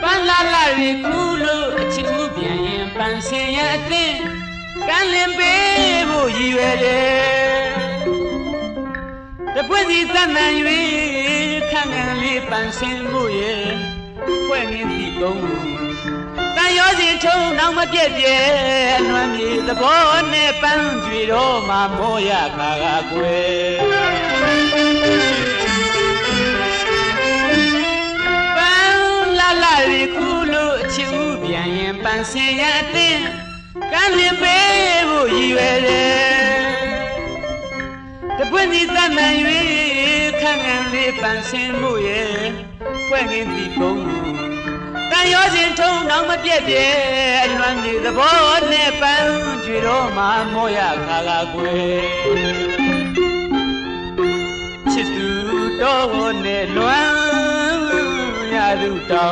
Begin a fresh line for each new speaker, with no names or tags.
ပန်းလာလာရီကူလို့အချစ်ဦးပြန်ရင်ပန်းစင်ရအတင်းကန်းလင်းပေးဖို့ရည်ရွယ်တယ်တပွင့်စီသတ်မှန်၍ခန့်ခံလေးပန်းစင်ဖို့ရဲ့ဖွဲ့ငင်းစီကုန်းတန်ရောစီထုံနောက်မပြည့်ပြည့်အနှွမ်းမြေသဘောနဲ့ပန်းကြွေတော့မှမောရခါကကွယ်ပန်းလာလာရီကူလို့အချစ်ဦးပြန်ရင်ပန်းစင်ရအတင်းကန်းလင်းပေးဖို့ရည်ရွယ်တယ်တပွင့်စီသတ်မှန်၍ခန့်ခံလေးပန်းစင်ဖို့ရဲ့ဖွဲ့ငင်းစီကုန်းတန်ရောစဉ်ထုံနောက်မပြည့်ပြည့်အလွမ်းမြေသဘောနဲ့ပန်းကြွေတော့မှမောရခါကကွယ်ချစ်သူတော်နဲ့လွမ်းရသူတောင်